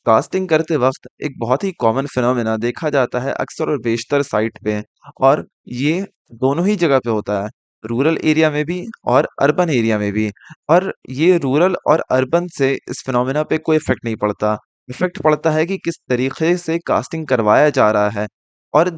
Casting करते वक्त एक बहुत ही कॉमन फिनोमेना देखा जाता है अक्सर और बेशतर साइट पे। और ये दोनों ही जगह पे होता है, रूरल एरिया में भी और अर्बन एरिया में भी। और ये रूरल और अर्बन से इस फिनोमेना पे कोई इफेक्ट नहीं पड़ता। इफेक्ट पड़ता है कि किस तरीके से कास्टिंग करवाया जा रहा है। और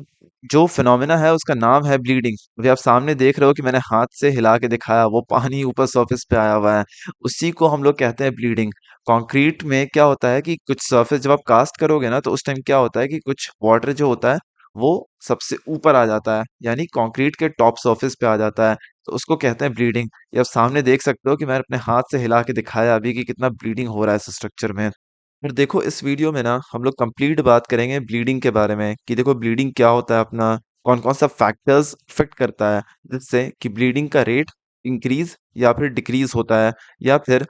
जो फिनोमेना है उसका नाम है ब्लीडिंग। अभी आप सामने देख रहे हो कि मैंने हाथ से हिला के दिखाया, वो पानी ऊपर सरफेस पे आया हुआ है। उसी को हम लोग कहते हैं ब्लीडिंग। कंक्रीट में क्या होता है कि कुछ सरफेस जब आप कास्ट करोगे ना, तो उस टाइम क्या होता है कि कुछ वाटर जो होता है वो सबसे ऊपर आ जाता है, यानी कंक्रीट के टॉप सरफेस पे आ जाता है। तो उसको कहते हैं ब्लीडिंग। ये आप सामने देख सकते हो कि मैंने अपने हाथ से हिला के दिखाया अभी कि कितना ब्लीडिंग हो रहा है इस स्ट्रक्चर में। फिर देखो इस वीडियो में ना हम लोग कंप्लीट बात करेंगे ब्लीडिंग के बारे में कि देखो ब्लीडिंग क्या होता है अपना, कौन कौन सा फैक्टर्स इफेक्ट करता है जिससे कि ब्लीडिंग का रेट इंक्रीज या फिर डिक्रीज होता है, या फिर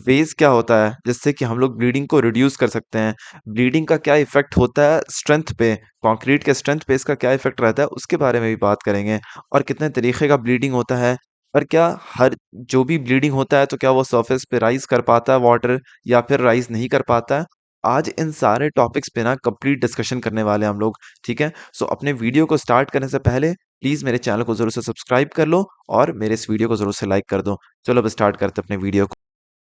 वेज क्या होता है जिससे कि हम लोग ब्लीडिंग को रिड्यूस कर सकते हैं। ब्लीडिंग का क्या इफेक्ट होता है स्ट्रेंथ पे, कंक्रीट के स्ट्रेंथ पे इसका क्या इफेक्ट रहता है उसके बारे में भी बात करेंगे। और कितने तरीके का ब्लीडिंग होता है, और क्या हर जो भी ब्लीडिंग होता है तो क्या वो सरफेस पे राइज कर पाता है वाटर, या फिर राइज नहीं कर पाता है। आज इन सारे टॉपिक्स पे ना कंप्लीट डिस्कशन करने वाले हैं हम लोग। ठीक है, सो अपने वीडियो को स्टार्ट करने से पहले प्लीज मेरे चैनल को जरूर से सब्सक्राइब कर लो और मेरे इस वीडियो को जरूर से लाइक कर दो। चलो अब स्टार्ट करते हैं अपने वीडियो को।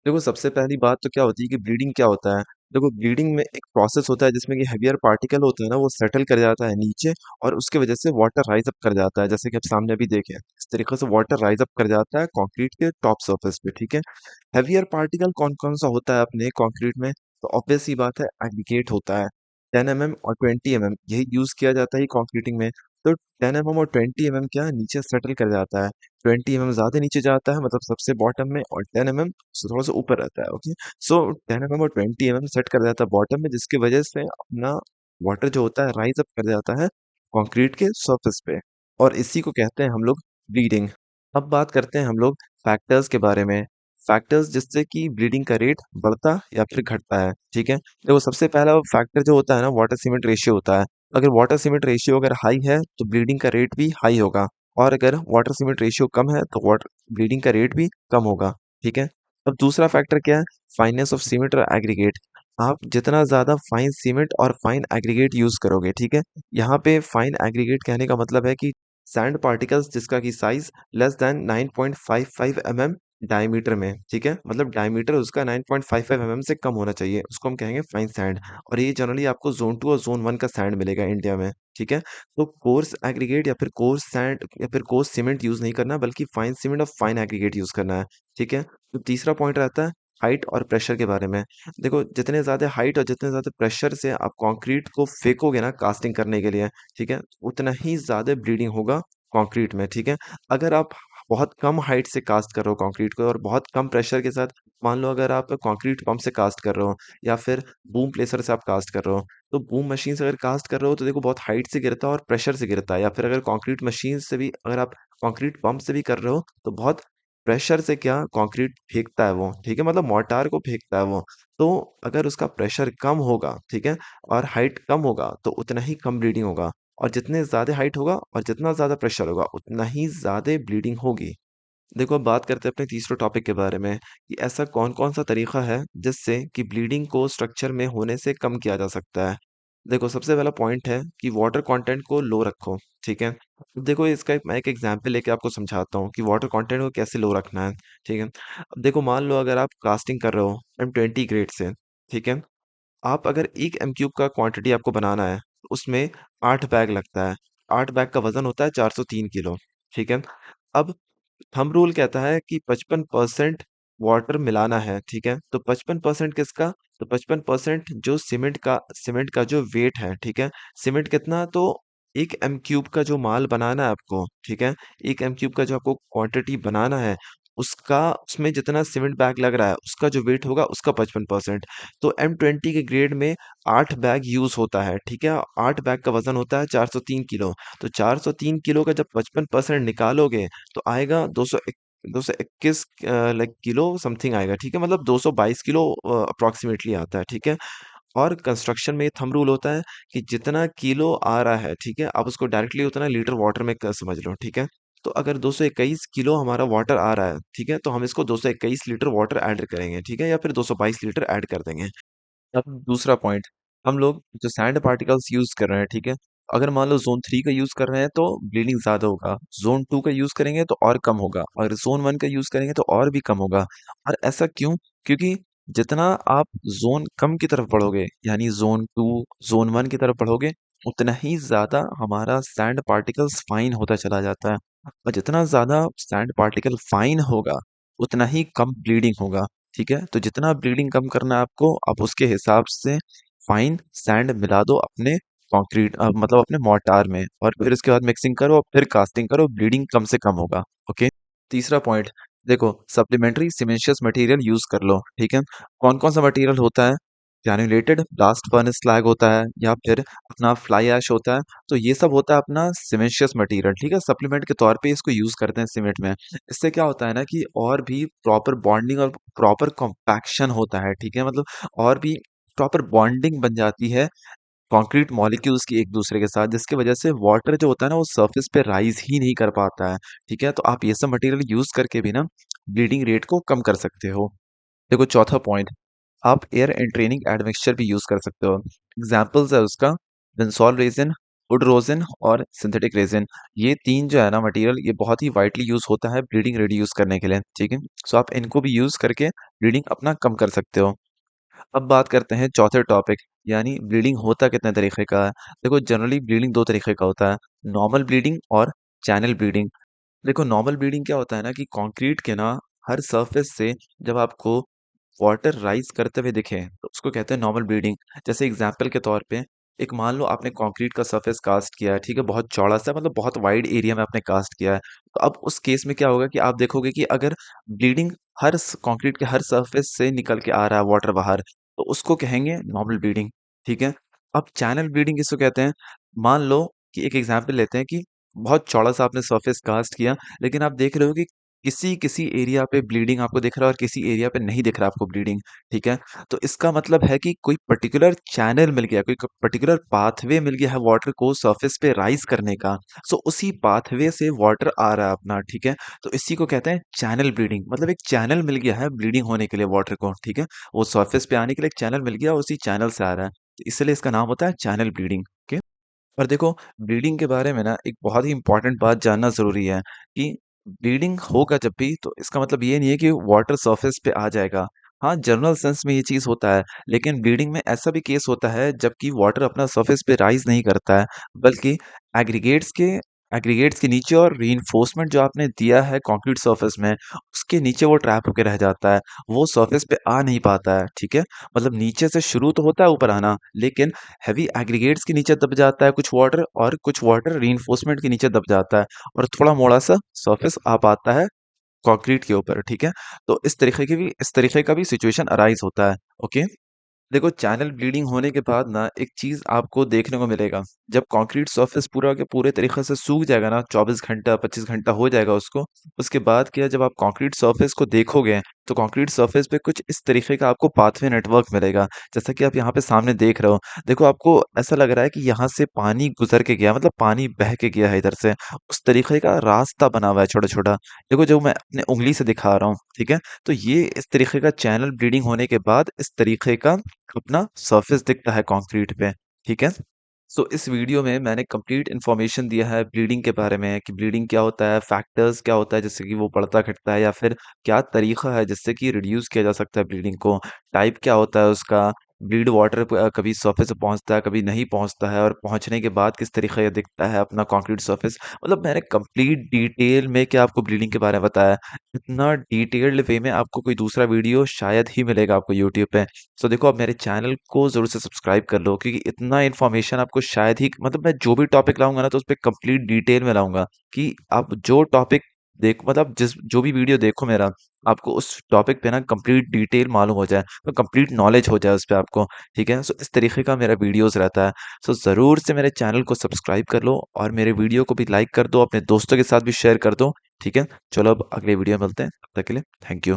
देखो सबसे पहली बात तो क्या होती है कि ब्लीडिंग क्या होता है। देखो ब्लीडिंग में एक प्रोसेस होता है जिसमें कि हैवियर पार्टिकल होता है ना, वो सेटल कर जाता है नीचे, और उसके वजह से वाटर राइज अप कर जाता है। जैसे कि आप सामने अभी देखें, इस तरीके से वाटर राइज अप कर जाता है कंक्रीट के टॉप सरफेस पे। ठीक है, हैवियर पार्टिकल कौन कौन सा होता है अपने कंक्रीट में, तो ऑब्वियस सी बात है एग्रीगेट होता है। 10 mm और 20 mm यही यूज किया जाता है कंक्रीटिंग में। तो 10 mm और 20 mm क्या नीचे सेटल कर जाता है। 20 mm ज्यादा नीचे जाता है, मतलब सबसे बॉटम में, और 10 mm से थोड़ा सा ऊपर रहता है। ओके, सो 10 mm और 20 mm सेट कर जाता है बॉटम में, जिसकी वजह से अपना वाटर जो होता है राइज अप कर जाता है कंक्रीट के सरफेस पे। और इसी को कहते हैं हम लोग ब्लीडिंग। अब बात करते हैं हम लोग फैक्टर्स के बारे में। फैक्टर्स जिससे कि ब्लीडिंग का रेट बढ़ता या फिर घटता है। ठीक है, देखो सबसे पहला फैक्टर जो होता है ना, वाटर सीमेंट रेशियो होता है। अगर वाटर सीमेंट रेशियो अगर हाई है तो ब्लीडिंग का रेट भी हाई होगा, और अगर वाटर सीमेंट रेशियो कम है तो वाटर ब्लीडिंग का रेट भी कम होगा। ठीक है, अब दूसरा फैक्टर क्या है, फाइननेस ऑफ सीमेंट और एग्रीगेट। आप जितना ज्यादा फाइन सीमेंट और फाइन एग्रीगेट यूज करोगे, ठीक है, यहाँ पे फाइन एग्रीगेट कहने का मतलब है कि सैंड पार्टिकल्स जिसका की size less than 9.55 mm diameter में। ठीक है, मतलब डायमीटर उसका 9.55 mm से कम होना चाहिए, उसको हम कहेंगे फाइन सैंड। और ये जनरली आपको जोन 2 और जोन 1 का सैंड मिलेगा इंडिया में। ठीक है, तो कोर्स एग्रीगेट या फिर कोर्स सैंड या फिर कोर्स सीमेंट यूज नहीं करना, बल्कि फाइन सीमेंट और फाइन एग्रीगेट यूज करना है। ठीक है, तो तीसरा पॉइंट रहता है हाइट और प्रेशर के बारे में। देखो जितने ज्यादा हाइट और जितने ज्यादा प्रेशर से आप कंक्रीट को फेंकोगे ना कास्टिंग करने के लिए, ठीक है, उतना ही ज्यादा ब्लीडिंग होगा कंक्रीट में। ठीक है, अगर आप बहुत कम हाइट से कास्ट कर रहे हो कंक्रीट को और बहुत कम प्रेशर के साथ, मान लो अगर आप कंक्रीट पंप से कास्ट कर रहे हो या फिर बूम प्लेसर से आप कास्ट कर रहे हो, तो बूम मशीन से अगर कास्ट कर रहे हो तो देखो बहुत हाइट से गिरता है और प्रेशर से गिरता है। या फिर अगर कंक्रीट मशीन से भी, अगर आप कंक्रीट पंप से भी कर रहे हो तो बहुत प्रेशर से क्या कंक्रीट फेंकता है वो। ठीक है, मतलब मोर्टार को फेंकता है वो। तो अगर उसका प्रेशर कम होगा, ठीक है, और हाइट कम होगा, तो उतना ही कम ब्लीडिंग होगा। और जितने ज़्यादा हाइट होगा और जितना ज़्यादा प्रेशर होगा उतना ही ज़्यादा ब्लीडिंग होगी। देखो अब बात करते हैं अपने तीसरे टॉपिक के बारे में कि ऐसा कौन-कौन सा तरीका है जिससे कि ब्लीडिंग को स्ट्रक्चर में होने से कम किया जा सकता है। देखो सबसे पहला पॉइंट है कि वाटर कंटेंट को लो रखो। ठीक है, अब देखो इसका मैं एक एग्जांपल लेके आपको समझाता हूँ कि वाटर कंटेंट को कैसे लो रखना है। ठीक है, अब देखो मान लो अगर आप कास्टिंग कर रहे हो M20 ग्रेड से, ठीक है, आप अगर 1 एम क्यूब का क्वांटिटी आपको बनाना है, तो उसमें 8 बैग लगता है। 8 बैग का वज़न होता है 403 किलो। ठीक है? अब थंब रूल कहता है कि 55% वाटर मिलाना है। ठीक है? तो 55% किसका? तो 55% जो सीमेंट का जो वेट है, ठीक है? सीमेंट कितना? तो 1 एम क्यूब का जो माल बनाना है आपको, ठीक है? 1 एम क्यूब का जो आपको क्वांटिटी बनाना है, उसका उसमें जितना सीमेंट बैग लग रहा है, उसका जो वेट होगा उसका 55%। तो M20 के ग्रेड में 8 बैग यूज़ होता है। ठीक है? 8 बैग का वज़न होता है 403 किलो। तो 403 किलो का जब 55% निकालोगे तो आएगा 221 लाइक किलो समथिंग आएगा। ठीक है? मतलब 222 किलो अप्रॉक्सिमेटली आता है। ठीक है? और कंस्ट्रक्शन में ये थंब रूल होता है कि जितना किलो आ रहा है, ठीक है, आप उसको डायरेक्टली उतना लीटर वाटर में समझ लो। ठीक है, तो अगर 221 किलो हमारा वाटर आ रहा है, ठीक है, तो हम इसको 221 लीटर वाटर ऐड करेंगे। ठीक है, या फिर 222 लीटर ऐड कर देंगे। अब दूसरा पॉइंट, हम लोग जो सैंड पार्टिकल्स यूज कर रहे हैं, ठीक है, अगर मान लो जोन 3 का यूज कर रहे हैं तो ब्लीडिंग ज्यादा होगा, जोन 2 का यूज करेंगे तो और कम होगा, अगर जोन 1 का यूज करेंगे तो और भी कम होगा। और ऐसा क्यों? क्योंकि जितना आप जोन कम की तरफ बढ़ोगे, यानी जोन 2 जोन 1 की तरफ बढ़ोगे, उतना ही ज्यादा हमारा सैंड पार्टिकल्स फाइन होता चला जाता है। और जितना ज्यादा सैंड पार्टिकल फाइन होगा, उतना ही कम ब्लीडिंग होगा। ठीक है, तो जितना ब्लीडिंग कम करना है आपको, आप उसके हिसाब से फाइन सैंड मिला दो अपने कंक्रीट, मतलब अपने मोर्टार में, और फिर उसके बाद मिक्सिंग करो और फिर कास्टिंग करो, ब्लीडिंग कम से कम होगा। ओके। तीसरा पॉइंट, देखो सप्लीमेंट्री सीमेंशियस मटेरियल यूज कर लो, ठीक है। कौन कौन सा मटेरियल होता है? ग्रैन्युलेटेड ब्लास्ट फर्नेस स्लैग होता है, या फिर अपना फ्लाई ऐश होता है। तो ये सब होता है अपना सीमेंशियस मटेरियल, ठीक है, सप्लीमेंट के तौर पे इसको यूज करते हैं सीमेंट में। इससे क्या होता है ना कि और भी प्रॉपर बॉन्डिंग और प्रॉपर कॉम्पैक्शन होता है, ठीक है, मतलब और भी प्रॉपर बॉन्डिंग बन जाती है कंक्रीट मॉलिक्यूल्स की एक दूसरे के साथ, जिसकी वजह से वाटर जो होता है ना वो सरफेस पे राइज ही नहीं कर पाता है। ठीक है, तो आप ये सब मटेरियल यूज करके भी ना ब्लीडिंग रेट को कम कर सकते हो। देखो चौथा पॉइंट, आप एयर एंट्रेनिंग एडमिक्सचर भी यूज कर सकते हो। एग्जाम्पल्स है उसका, बेंजोल रेजिन, वुड रोजिन और सिंथेटिक रेजिन। ये तीन जो है ना मटेरियल, ये बहुत ही वाइडली यूज होता है ब्लीडिंग रिड्यूस करने के लिए, ठीक है। सो आप इनको भी यूज करके ब्लीडिंग अपना कम कर सकते हो। अब बात करते हैं चौथे टॉपिक, यानी ब्लीडिंग होता कितने तरीके का है। देखो जनरली ब्लीडिंग दो तरीके का होता है, नॉर्मल ब्लीडिंग और चैनल ब्लीडिंग। देखो नॉर्मल ब्लीडिंग क्या होता है ना कि कंक्रीट के ना हर सरफेस से जब आपको वाटर राइज करते हुए दिखे तो उसको कहते हैं नॉर्मल ब्लीडिंग। जैसे एग्जांपल के तौर पे, एक मान लो आपने कंक्रीट का सरफेस कास्ट किया है, ठीक है, बहुत चौड़ा सा, मतलब बहुत वाइड एरिया में आपने कास्ट किया है। तो अब उस केस में क्या होगा कि आप देखोगे कि अगर ब्लीडिंग हर कंक्रीट के हर सरफेस से निकल के आ रहा है वाटर बाहर, तो उसको कहेंगे नॉर्मल ब्लीडिंग। ठीक है। अब चैनल ब्लीडिंग किसको कहते हैं? मान लो कि एक एग्जांपल लेते हैं कि बहुत चौड़ा सा आपने सरफेस कास्ट किया, लेकिन आप देख रहे हो कि किसी किसी एरिया पे ब्लीडिंग आपको दिख रहा है और किसी एरिया पे नहीं दिख रहा आपको ब्लीडिंग। ठीक है, तो इसका मतलब है कि कोई पर्टिकुलर चैनल मिल गया, कोई पर्टिकुलर पाथवे मिल गया है वाटर को सरफेस पे राइज करने का। सो उसी पाथवे से वाटर आ रहा है अपना, ठीक है। तो इसी को कहते हैं चैनल ब्लीडिंग, मतलब एक चैनल मिल गया है ब्लीडिंग होने के लिए वाटर को, ठीक है, वो सरफेस पे आने के लिए एक चैनल मिल गया, उसी चैनल से आ रहा है, तो इसलिए इसका नाम होता है चैनल ब्लीडिंग। और देखो ब्लीडिंग के बारे में ना एक बहुत ही इंपॉर्टेंट बात जानना जरूरी है कि ब्लीडिंग होगा जब भी, तो इसका मतलब ये नहीं है कि वाटर सरफेस पे आ जाएगा। हाँ, जनरल सेंस में ये चीज होता है, लेकिन ब्लीडिंग में ऐसा भी केस होता है जबकि वाटर अपना सरफेस पे राइज नहीं करता है, बल्कि एग्रीगेट्स के एग्रीगेट्स के नीचे और रीइंफोर्समेंट जो आपने दिया है कंक्रीट सरफेस में, उसके नीचे वो ट्रैप होके रह जाता है, वो सरफेस पे आ नहीं पाता है। ठीक है, मतलब नीचे से शुरू तो होता है ऊपर आना, लेकिन हैवी एग्रीगेट्स के नीचे दब जाता है कुछ वाटर, और कुछ वाटर रीइंफोर्समेंट के नीचे दब जाता है, और थोड़ा मोड़ा सा सरफेस आ पाता है कंक्रीट के ऊपर। ठीक है, तो इस तरीके का भी सिचुएशन अराइज होता है। ओके। देखो चैनल ब्लीडिंग होने के बाद ना एक चीज आपको देखने को मिलेगा, जब कंक्रीट सरफेस पूरा के पूरे तरीके से सूख जाएगा ना, 24 घंटा 25 घंटा हो जाएगा उसको, उसके बाद क्या, जब आप कंक्रीट सरफेस को देखोगे तो कंक्रीट सरफेस पे कुछ इस तरीके का आपको पाथवे नेटवर्क मिलेगा, जैसा कि आप यहाँ पे सामने देख रहे हो। देखो आपको ऐसा लग रहा है कि यहाँ से पानी गुजर के गया, मतलब पानी बह के गया है इधर से, उस तरीके का रास्ता बना हुआ है छोटा छोटा। देखो जो मैं अपने उंगली से दिखा रहा हूँ, ठीक है, तो ये इस तरीके का चैनल ब्लीडिंग होने के बाद इस तरीके का अपना सरफेस दिखता है कंक्रीट पे। ठीक है, सो इस वीडियो में मैंने कंप्लीट इन्फॉर्मेशन दिया है ब्लीडिंग के बारे में, कि ब्लीडिंग क्या होता है, फैक्टर्स क्या होता है जिससे कि वो बढ़ता घटता है, या फिर क्या तरीका है जिससे कि रिड्यूस किया जा सकता है ब्लीडिंग को, टाइप क्या होता है उसका, ब्लीड वाटर कभी सरफेस पे पहुंचता है कभी नहीं पहुंचता है, और पहुंचने के बाद किस तरीके का दिखता है अपना कंक्रीट सरफेस। मतलब मैंने कंप्लीट डिटेल में क्या आपको ब्लीडिंग के बारे में बताया। इतना डिटेल्ड वे में आपको कोई दूसरा वीडियो शायद ही मिलेगा आपको यूट्यूब पे। सो देखो आप मेरे चैनल को ज़रूर से सब्सक्राइब कर लो, क्योंकि इतना इन्फॉर्मेशन आपको शायद ही, मतलब मैं जो भी टॉपिक लाऊंगा ना तो उस पे कंप्लीट डिटेल में लाऊंगा, कि आप जो टॉपिक देख, मतलब जिस जो भी वीडियो देखो मेरा, आपको उस टॉपिक पे ना कंप्लीट डिटेल मालूम हो जाए, तो कंप्लीट नॉलेज हो जाए उस पे आपको। ठीक है, सो इस तरीके का मेरा वीडियोस रहता है। सो ज़रूर से मेरे चैनल को सब्सक्राइब कर लो, और मेरे वीडियो को भी लाइक कर दो, अपने दोस्तों के साथ भी शेयर कर दो। ठीक है, चलो अब अगले वीडियो में मिलते हैं, तब तक के लिए थैंक यू।